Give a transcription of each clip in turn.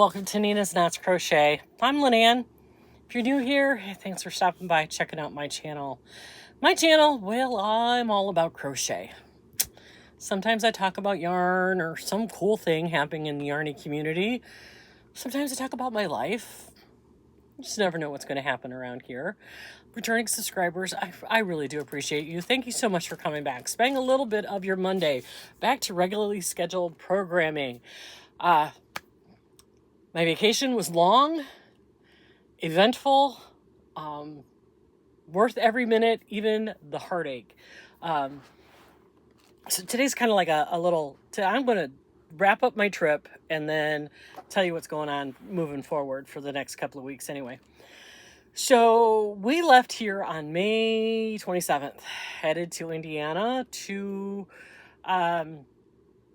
welcome to Nina's Knots Crochet. I'm Lynanne. If you're new here, hey, thanks for stopping by, checking out my channel. My channel, well, I'm all about crochet. Sometimes I talk about yarn or some cool thing happening in the yarny community. Sometimes I talk about my life. You just never know what's going to happen around here. Returning subscribers, I really do appreciate you. Thank you so much for coming back. Spending a little bit of your Monday back to regularly scheduled programming. My vacation was long, eventful, worth every minute, even the heartache. So today's kind of like a little, I'm going to wrap up my trip and then tell you what's going on moving forward for the next couple of weeks anyway. So we left here on May 27th, headed to Indiana to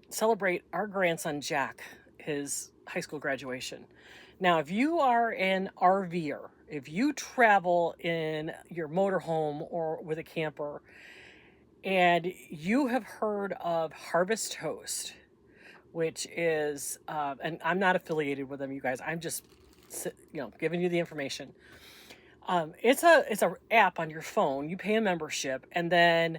celebrate our grandson Jack, his high school graduation. Now, if you are an RVer, if you travel in your motorhome or with a camper, and you have heard of Harvest Toast, which is, and I'm not affiliated with them, you guys. I'm just, giving you the information. It's a app on your phone. You pay a membership, and then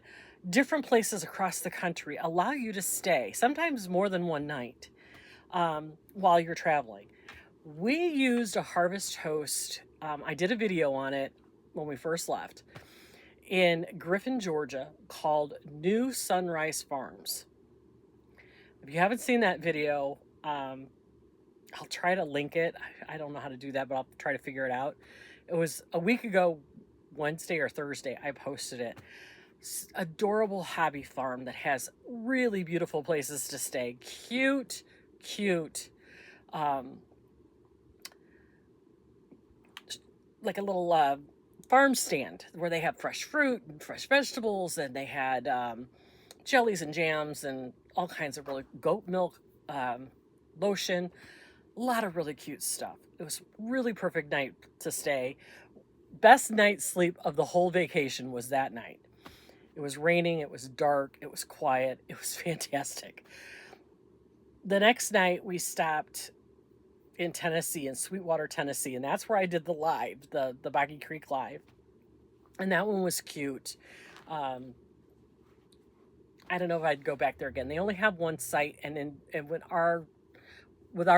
different places across the country allow you to stay, sometimes more than one night, while you're traveling. We used a Harvest Host. I did a video on it when we first left in Griffin, Georgia, called New Sunrise Farms. If you haven't seen that video, I'll try to link it. I don't know how to do that, but I'll try to figure it out. It was a week ago, Wednesday or Thursday, I posted it. Adorable hobby farm that has really beautiful places to stay. Cute. Like a little farm stand where they have fresh fruit and fresh vegetables, and they had jellies and jams and all kinds of really goat milk, lotion, a lot of really cute stuff. It was really perfect night to stay. Best night's sleep of the whole vacation was that night. It was raining, it was dark, it was quiet, it was fantastic. The next night we stopped in Tennessee, in Sweetwater, Tennessee, and that's where I did the live, the Boggy Creek live. And that one was cute. I don't know if I'd go back there again. They only have one site, and with our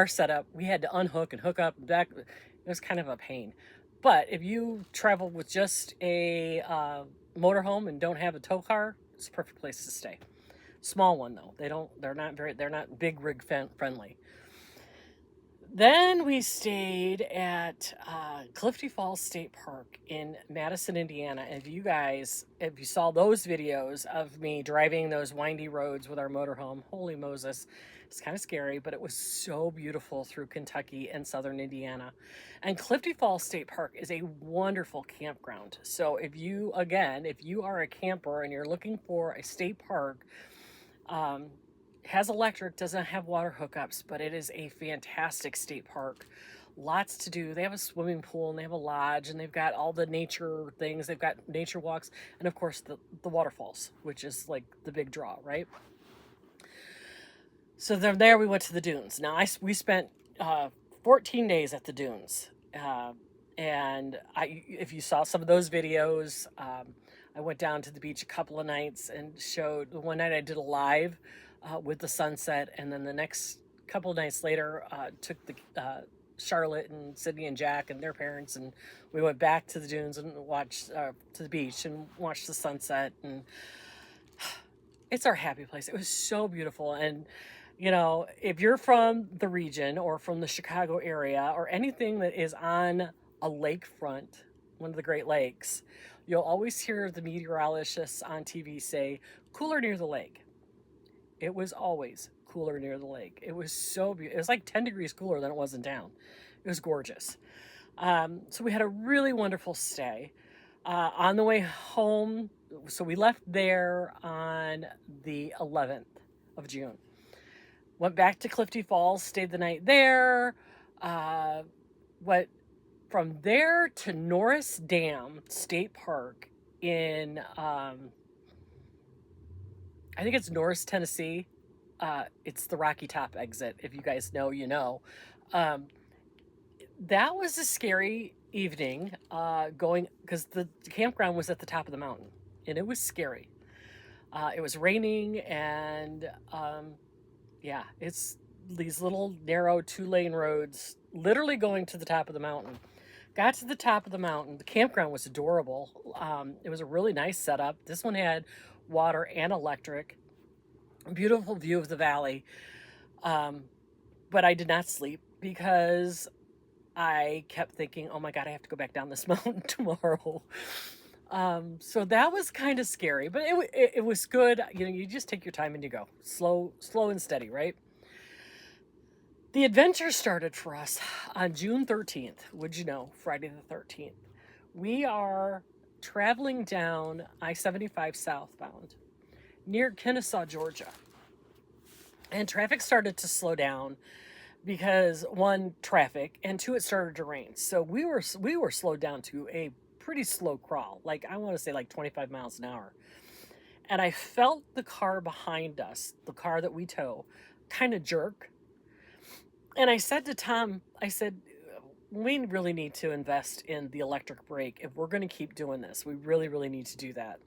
setup, we had to unhook and hook up and back. It was kind of a pain. But if you travel with just a motorhome and don't have a tow car, it's a perfect place to stay. Small one though. They're not big rig friendly. Then we stayed at Clifty Falls State Park in Madison, Indiana. And if you saw those videos of me driving those windy roads with our motorhome, holy Moses, it's kind of scary, but it was so beautiful through Kentucky and southern Indiana. And Clifty Falls State Park is a wonderful campground. So if you are a camper and you're looking for a state park, has electric, doesn't have water hookups, but it is a fantastic state park. Lots to do. They have a swimming pool and they have a lodge and they've got all the nature things. They've got nature walks and of course the waterfalls, which is like the big draw, right? So there we went to the dunes. Now we spent 14 days at the dunes. And if you saw some of those videos, I went down to the beach a couple of nights and showed. One night I did a live with the sunset, and then the next couple of nights later took the Charlotte and Sydney and Jack and their parents, and we went back to the dunes and watched to the beach and watched the sunset. And it's our happy place. It was so beautiful. And if you're from the region or from the Chicago area or anything that is on a lakefront, one of the Great Lakes, you'll always hear the meteorologists on TV say, cooler near the lake. It was always cooler near the lake. It was so beautiful. It was like 10 degrees cooler than it was in town. It was gorgeous. So we had a really wonderful stay. On the way home, so we left there on the 11th of June. Went back to Clifty Falls, stayed the night there. Went from there to Norris Dam State Park in, I think it's Norris, Tennessee. It's the Rocky Top exit. If you guys know, you know. that was a scary evening, going, because the campground was at the top of the mountain, and it was scary. It was raining, and yeah, it's these little narrow 2-lane roads, literally going to the top of the mountain. Got to the top of the mountain. The campground was adorable. It was a really nice setup. This one had water and electric. Beautiful view of the valley. But I did not sleep because I kept thinking, oh my God, I have to go back down this mountain tomorrow. So that was kind of scary, but it was good. You know, you just take your time and you go slow and steady, right? The adventure started for us on June 13th. Would you know, Friday the 13th. We are traveling down I-75 southbound near Kennesaw, Georgia. And traffic started to slow down because, one, traffic, and two, it started to rain. So we were slowed down to a pretty slow crawl. Like, I want to say like 25 miles an hour. And I felt the car behind us, the car that we tow, kind of jerk. And I said to Tom, I said, we really need to invest in the electric brake if we're going to keep doing this. We really need to do that.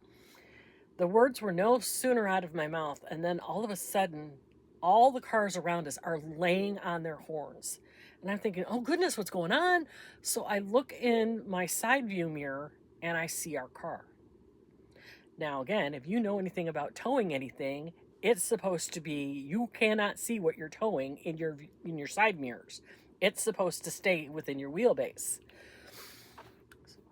The words were no sooner out of my mouth, and then all of a sudden, all the cars around us are laying on their horns. And I'm thinking, oh goodness, what's going on? So I look in my side view mirror and I see our car. Now, again, if you know anything about towing anything, it's supposed to be, you cannot see what you're towing in your side mirrors. It's supposed to stay within your wheelbase.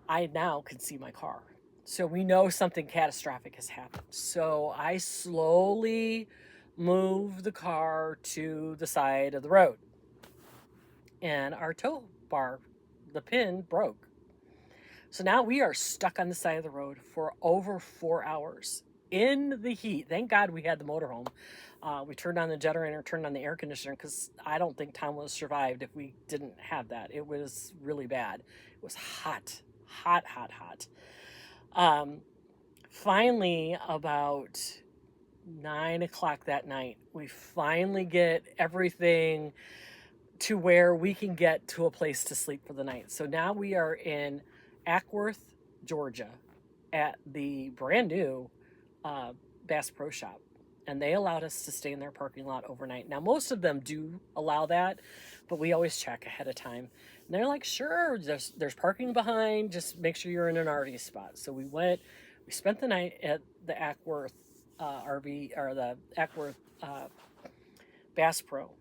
I now can see my car. So we know something catastrophic has happened. So I slowly move the car to the side of the road. And our tow bar, the pin, broke. So now we are stuck on the side of the road for over 4 hours in the heat. Thank God we had the motorhome. We turned on the generator, turned on the air conditioner, because I don't think Tom would have survived if we didn't have that. It was really bad. It was hot. Finally, about 9 o'clock that night, we finally get everything to where we can get to a place to sleep for the night. So now we are in Ackworth, Georgia, at the brand new Bass Pro Shop. And they allowed us to stay in their parking lot overnight. Now, most of them do allow that, but we always check ahead of time. And they're like, sure, there's parking behind. Just make sure you're in an RV spot. So we spent the night at the Ackworth RV, or the Ackworth Bass Pro.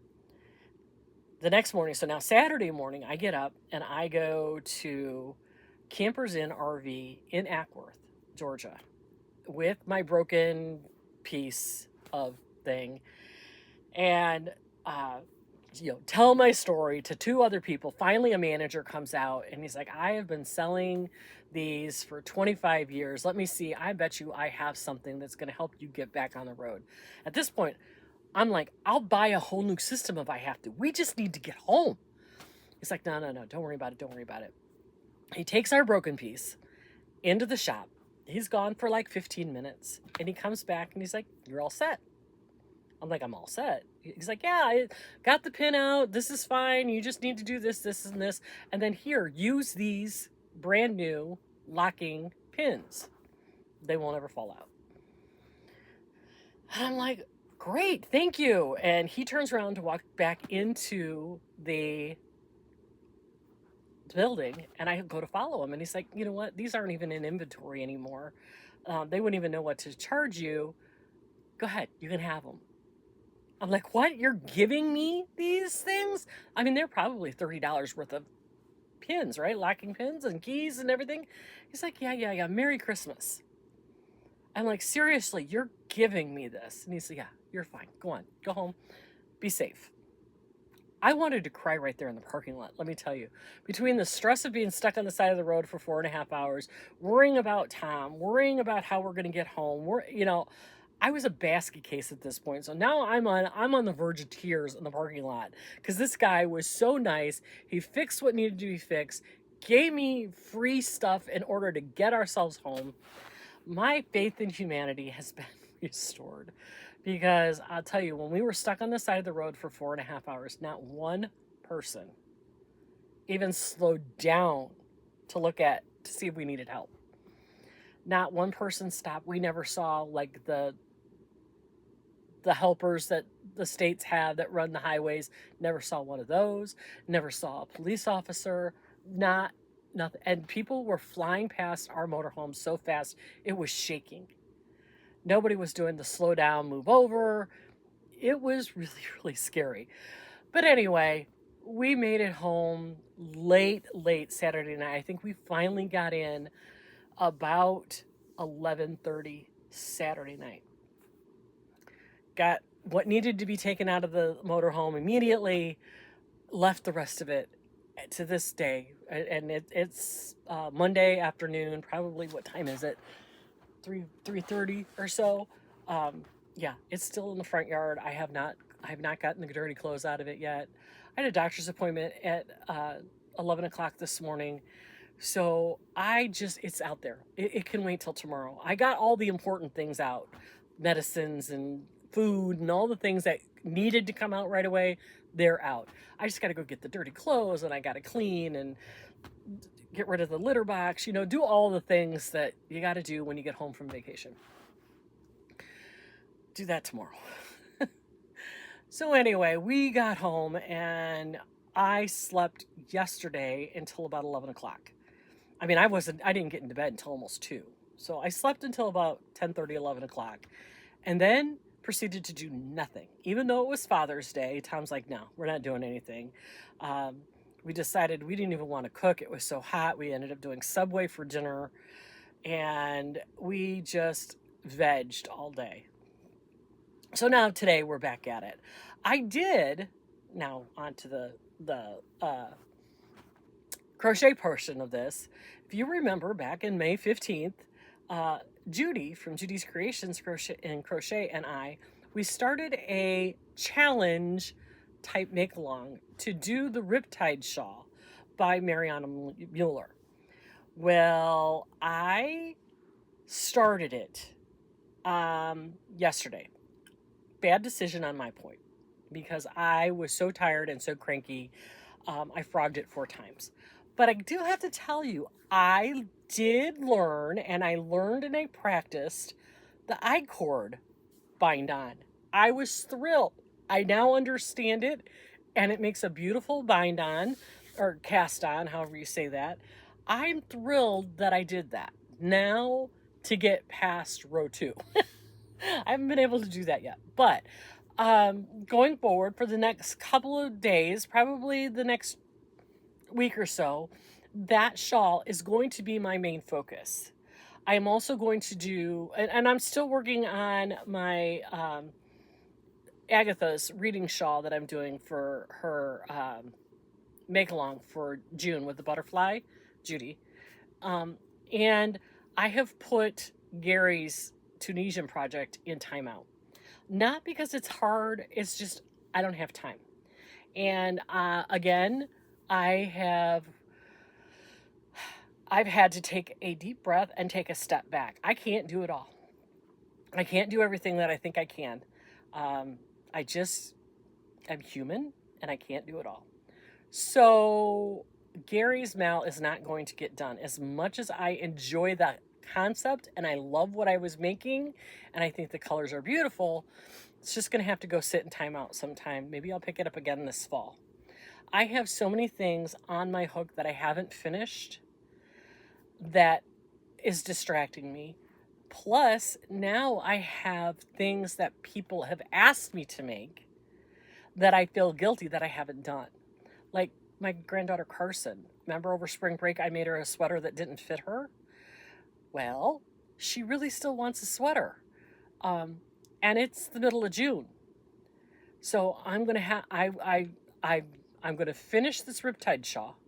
The next morning, so now Saturday morning, I get up and I go to Campers Inn RV in Ackworth, Georgia, with my broken piece of thing, and tell my story to 2 other people. Finally, a manager comes out and he's like, I have been selling these for 25 years. Let me see. I bet you I have something that's going to help you get back on the road. At this point, I'm like, I'll buy a whole new system if I have to. We just need to get home. He's like, no, don't worry about it. He takes our broken piece into the shop. He's gone for like 15 minutes, and he comes back and he's like, you're all set. I'm like, I'm all set. He's like, yeah, I got the pin out. This is fine. You just need to do this, and this. And then here, use these brand new locking pins. They won't ever fall out. And I'm like, great, thank you. And he turns around to walk back into the building, and I go to follow him, and he's like, you know what? These aren't even in inventory anymore. They wouldn't even know what to charge you. Go ahead, you can have them. I'm like, what? You're giving me these things? I mean, they're probably $30 worth of pins, right? Locking pins and keys and everything. He's like, yeah. Merry Christmas. I'm like, seriously, you're giving me this? And he's like, yeah, you're fine. Go on, go home, be safe. I wanted to cry right there in the parking lot, let me tell you. Between the stress of being stuck on the side of the road for 4.5 hours, worrying about Tom, worrying about how we're going to get home, I was a basket case at this point. So now I'm on the verge of tears in the parking lot, because this guy was so nice. He fixed what needed to be fixed, gave me free stuff in order to get ourselves home. My faith in humanity has been restored, because I'll tell you, when we were stuck on the side of the road for 4.5 hours, not one person even slowed down to see if we needed help. Not one person stopped. We never saw like the helpers that the states have that run the highways. Never saw one of those. Never saw a police officer. Nothing. And people were flying past our motorhome so fast it was shaking. Nobody was doing the slow down, move over. It was really, really scary. But anyway, we made it home late Saturday night. I think we finally got in about 11:30 Saturday night. Got what needed to be taken out of the motorhome immediately, left the rest of it to this day. And it's Monday afternoon, probably, what time is it? 3:30 or so. Yeah, it's still in the front yard. I have not gotten the dirty clothes out of it yet. I had a doctor's appointment at 11 o'clock this morning. So it's out there. It can wait till tomorrow. I got all the important things out, medicines and food and all the things that needed to come out right away. They're out. I just got to go get the dirty clothes, and I got to clean and get rid of the litter box, do all the things that you got to do when you get home from vacation. Do that tomorrow. So anyway, we got home and I slept yesterday until about 11 o'clock. I mean, I didn't get into bed until almost 2. So I slept until about 10:30, 11 o'clock, and then proceeded to do nothing. Even though it was Father's Day, Tom's like, no, we're not doing anything. We decided we didn't even want to cook. It was so hot. We ended up doing Subway for dinner, and we just vegged all day. So now today we're back at it. Now on to the crochet portion of this. If you remember, back in May 15th, Judy from Judy's Creations Crochet and we started a challenge type make along to do the Riptide Shawl by Mariana Mueller. Well, I started it yesterday. Bad decision on my point, because I was so tired and so cranky. I frogged it 4 times. But I do have to tell you, I did learn, and I learned and I practiced the I-cord bind on. I was thrilled. I now understand it, and it makes a beautiful bind on, or cast on, however you say that. I'm thrilled that I did that. Now to get past row 2. I haven't been able to do that yet, but going forward for the next couple of days, probably the next week or so, that shawl is going to be my main focus. I am also going to do, and I'm still working on my Agatha's reading shawl that I'm doing for her make along for June with the butterfly, Judy. And I have put Gary's Tunisian project in timeout. Not because it's hard, it's just I don't have time. And again, I've had to take a deep breath and take a step back. I can't do it all. I can't do everything that I think I can. I'm human, and I can't do it all. So Gary's Mal is not going to get done. As much as I enjoy that concept and I love what I was making, and I think the colors are beautiful, it's just going to have to go sit in timeout sometime. Maybe I'll pick it up again this fall. I have so many things on my hook that I haven't finished that is distracting me. Plus, now I have things that people have asked me to make that I feel guilty that I haven't done. Like my granddaughter Carson. Remember over spring break I made her a sweater that didn't fit her? Well, she really still wants a sweater. And it's the middle of June. So I'm going to I'm going to finish this Riptide shawl.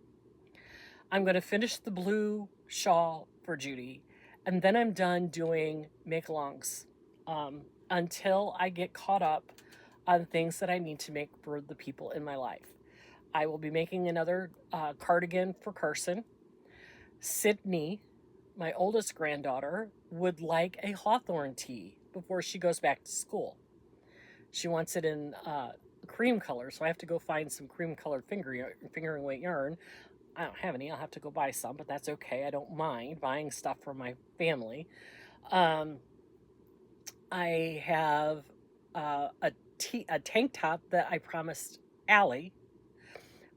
I'm going to finish the blue shawl for Judy, and then I'm done doing make-alongs until I get caught up on things that I need to make for the people in my life. I will be making another cardigan for Carson. Sydney, my oldest granddaughter, would like a hawthorn tee before she goes back to school. She wants it in cream color, so I have to go find some cream colored fingering weight yarn. I don't have any. I'll have to go buy some, but that's okay. I don't mind buying stuff for my family. Um, I have a tank top that I promised Allie.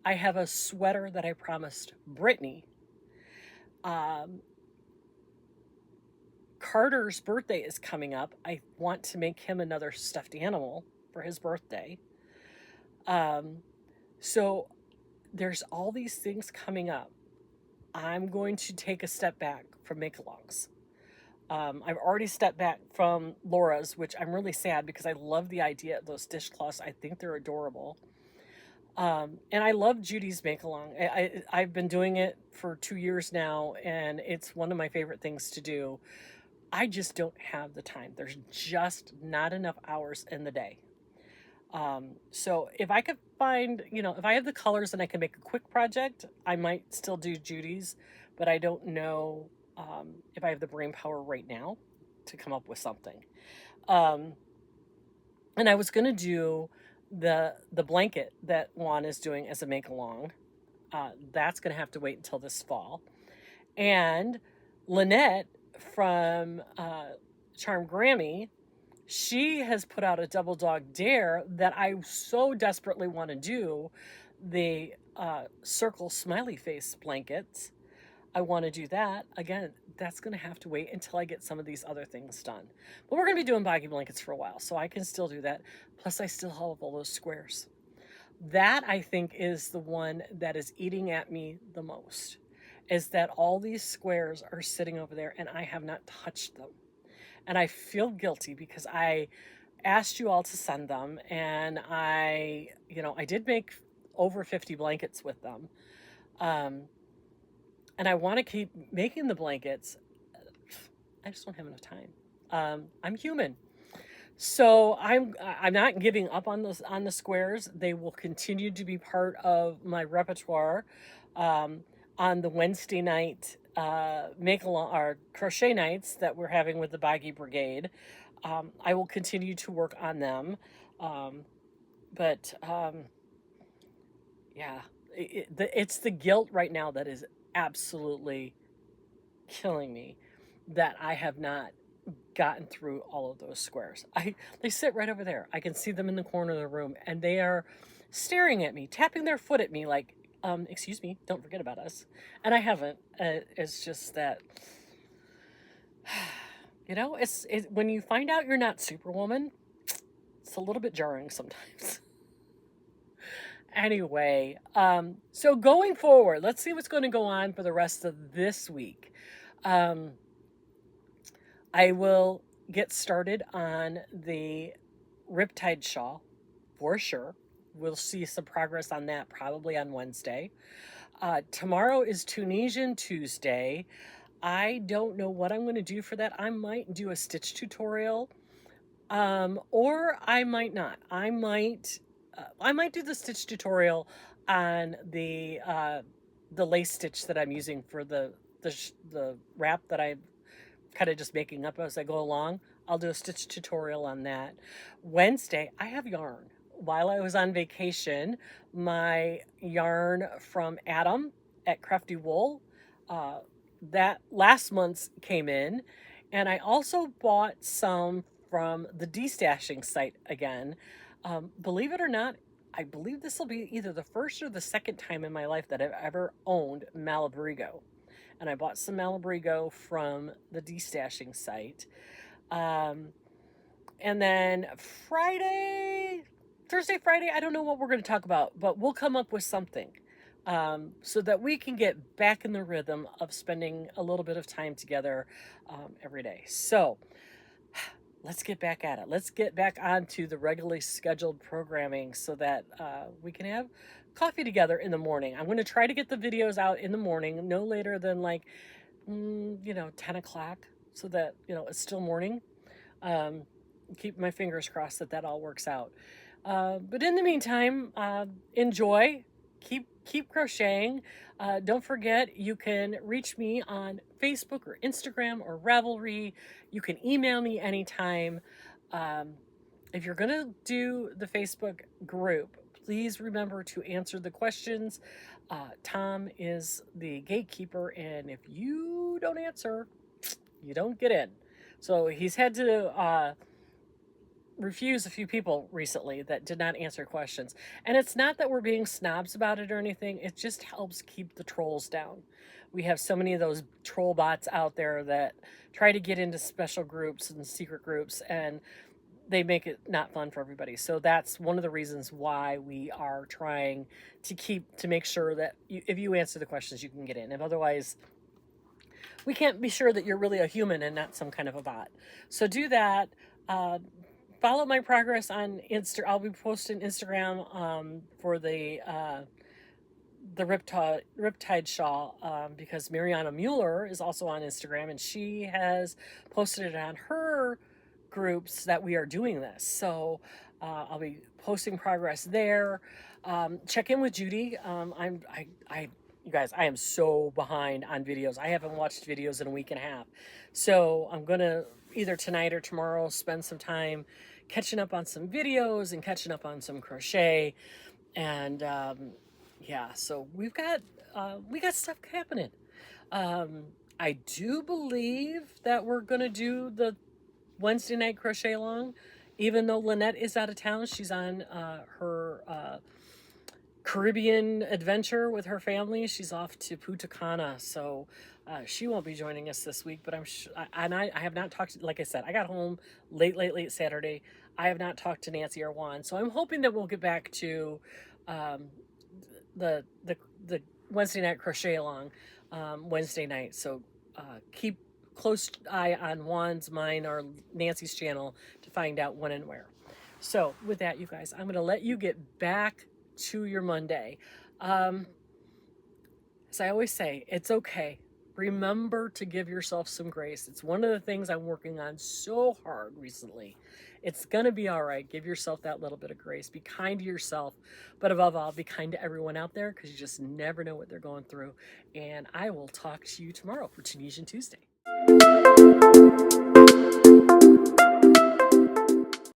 I have a sweater that I promised Brittany. Um, Carter's birthday is coming up. I want to make him another stuffed animal for his birthday. Um, so there's all these things coming up. I'm going to take a step back from make-alongs. I've already stepped back from Laura's, which I'm really sad because I love the idea of those dishcloths. I think they're adorable. And I love Judy's make-along. I've been doing it for 2 years now, and it's one of my favorite things to do. I just don't have the time. There's just not enough hours in the day. So if I could find, if I have the colors and I can make a quick project, I might still do Judy's, but I don't know if I have the brain power right now to come up with something. And I was going to do the blanket that Juan is doing as a make-along. That's going to have to wait until this fall. And Lynette from Charm Grammy, she has put out a double dog dare that I so desperately want to do, the circle smiley face blankets. I want to do that. Again, that's going to have to wait until I get some of these other things done. But we're going to be doing baggy blankets for a while, so I can still do that. Plus, I still have all those squares. That, I think, is the one that is eating at me the most, is that all these squares are sitting over there and I have not touched them. And I feel guilty because I asked you all to send them, and I did make over 50 blankets with them. And I want to keep making the blankets. I just don't have enough time. I'm human. So I'm not giving up on the squares. They will continue to be part of my repertoire. On the Wednesday night make-along or crochet nights that we're having with the Baggy Brigade, I will continue to work on them. But yeah, it's the guilt right now that is absolutely killing me, that I have not gotten through all of those squares. They sit right over there. I can see them in the corner of the room, and they are staring at me, tapping their foot at me like, excuse me, don't forget about us. And I haven't. It's just that, it's when you find out you're not Superwoman, it's a little bit jarring sometimes. Anyway, so going forward, let's see what's going to go on for the rest of this week. I will get started on the Riptide shawl for sure. We'll see some progress on that probably on Wednesday. Tomorrow is Tunisian Tuesday. I don't know what I'm going to do for that. I might do a stitch tutorial, or I might not. I might do the stitch tutorial on the lace stitch that I'm using for the wrap that I'm kind of just making up as I go along. I'll do a stitch tutorial on that. Wednesday, I have yarn. While I was on vacation, my yarn from Adam at Crafty Wool, that last month's came in, and I also bought some from the destashing site again. Believe it or not, I believe this will be either the first or the second time in my life that I've ever owned Malabrigo. And I bought some Malabrigo from the destashing site. And then Thursday, Friday, I don't know what we're going to talk about, but we'll come up with something so that we can get back in the rhythm of spending a little bit of time together every day. So let's get back at it. Let's get back onto the regularly scheduled programming so that we can have coffee together in the morning. I'm going to try to get the videos out in the morning, no later than 10 o'clock, so that, it's still morning. Keep my fingers crossed that all works out. But in the meantime, enjoy, keep crocheting. Don't forget, you can reach me on Facebook or Instagram or Ravelry. You can email me anytime. If you're going to do the Facebook group, please remember to answer the questions. Tom is the gatekeeper, and if you don't answer, you don't get in. So he's had to refuse a few people recently that did not answer questions. And it's not that we're being snobs about it or anything. It just helps keep the trolls down. We have so many of those troll bots out there that try to get into special groups and secret groups, and they make it not fun for everybody. So that's one of the reasons why we are trying to make sure that if you answer the questions, you can get in. If otherwise, we can't be sure that you're really a human and not some kind of a bot. So do that. Follow my progress on Insta. I'll be posting Instagram for the Riptide shawl because Mariana Mueller is also on Instagram, and she has posted it on her groups that we are doing this. So I'll be posting progress there. Check in with Judy. You guys, I am so behind on videos. I haven't watched videos in a week and a half. So I'm going to either tonight or tomorrow spend some time catching up on some videos and catching up on some crochet. And yeah, so we got stuff happening. I do believe that we're going to do the Wednesday night crochet along, even though Lynette is out of town. She's on her Caribbean adventure with her family. She's off to Punta Cana, so she won't be joining us this week. But I have not talked. Like I said, I got home late Saturday. I have not talked to Nancy or Juan, so I'm hoping that we'll get back to the Wednesday night crochet along Wednesday night. So keep close eye on Juan's, mine, or Nancy's channel to find out when and where. So with that, you guys, I'm going to let you get back to your Monday. As I always say, it's okay. Remember to give yourself some grace. It's one of the things I'm working on so hard recently. It's going to be all right. Give yourself that little bit of grace. Be kind to yourself, but above all, be kind to everyone out there, because you just never know what they're going through. And I will talk to you tomorrow for Tunisian Tuesday.